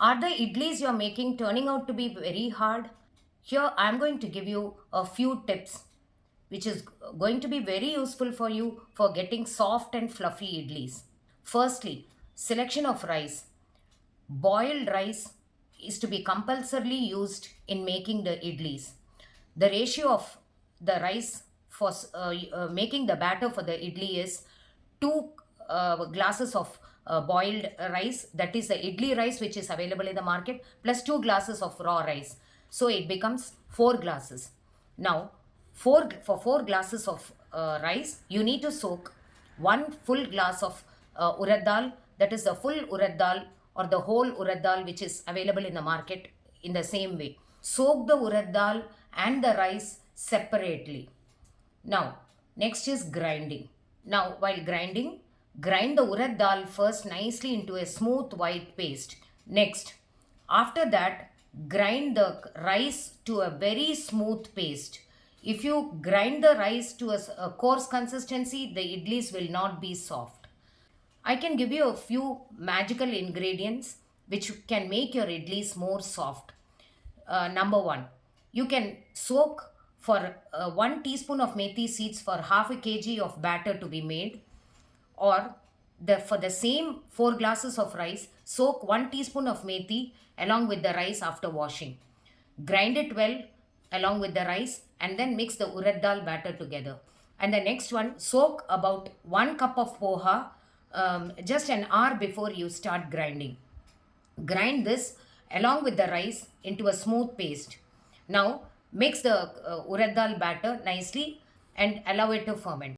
Are the idlis you're making turning out to be very hard? Here I'm going to give you a few tips which is going to be very useful for you for getting soft and fluffy idlis. Firstly, selection of rice. Boiled rice is to be compulsorily used in making the idlis. The ratio of the rice for making the batter for the idli is 2 glasses of boiled rice, that is the idli rice which is available in the market, plus 2 glasses of raw rice. So it becomes 4 glasses. Now, for 4 glasses of rice, you need to soak 1 full glass of urad dal, that is the full urad dal or the whole urad dal which is available in the market in the same way. Soak the urad dal and the rice separately. Now, next is grinding. Now, while grinding, grind the urad dal first nicely into a smooth white paste. Next, after that, grind the rice to a very smooth paste. If you grind the rice to a coarse consistency, the idlis will not be soft. I can give you a few magical ingredients which can make your idlis more soft. Number one, you can soak for 1 teaspoon of methi seeds for half a kg of batter to be made, or for the same 4 glasses of rice, soak 1 teaspoon of methi along with the rice after washing. Grind it well along with the rice and then mix the urad dal batter together. And the next one, soak about 1 cup of poha just an hour before you start grinding. Grind this along with the rice into a smooth paste. Now mix the urad dal batter nicely and allow it to ferment.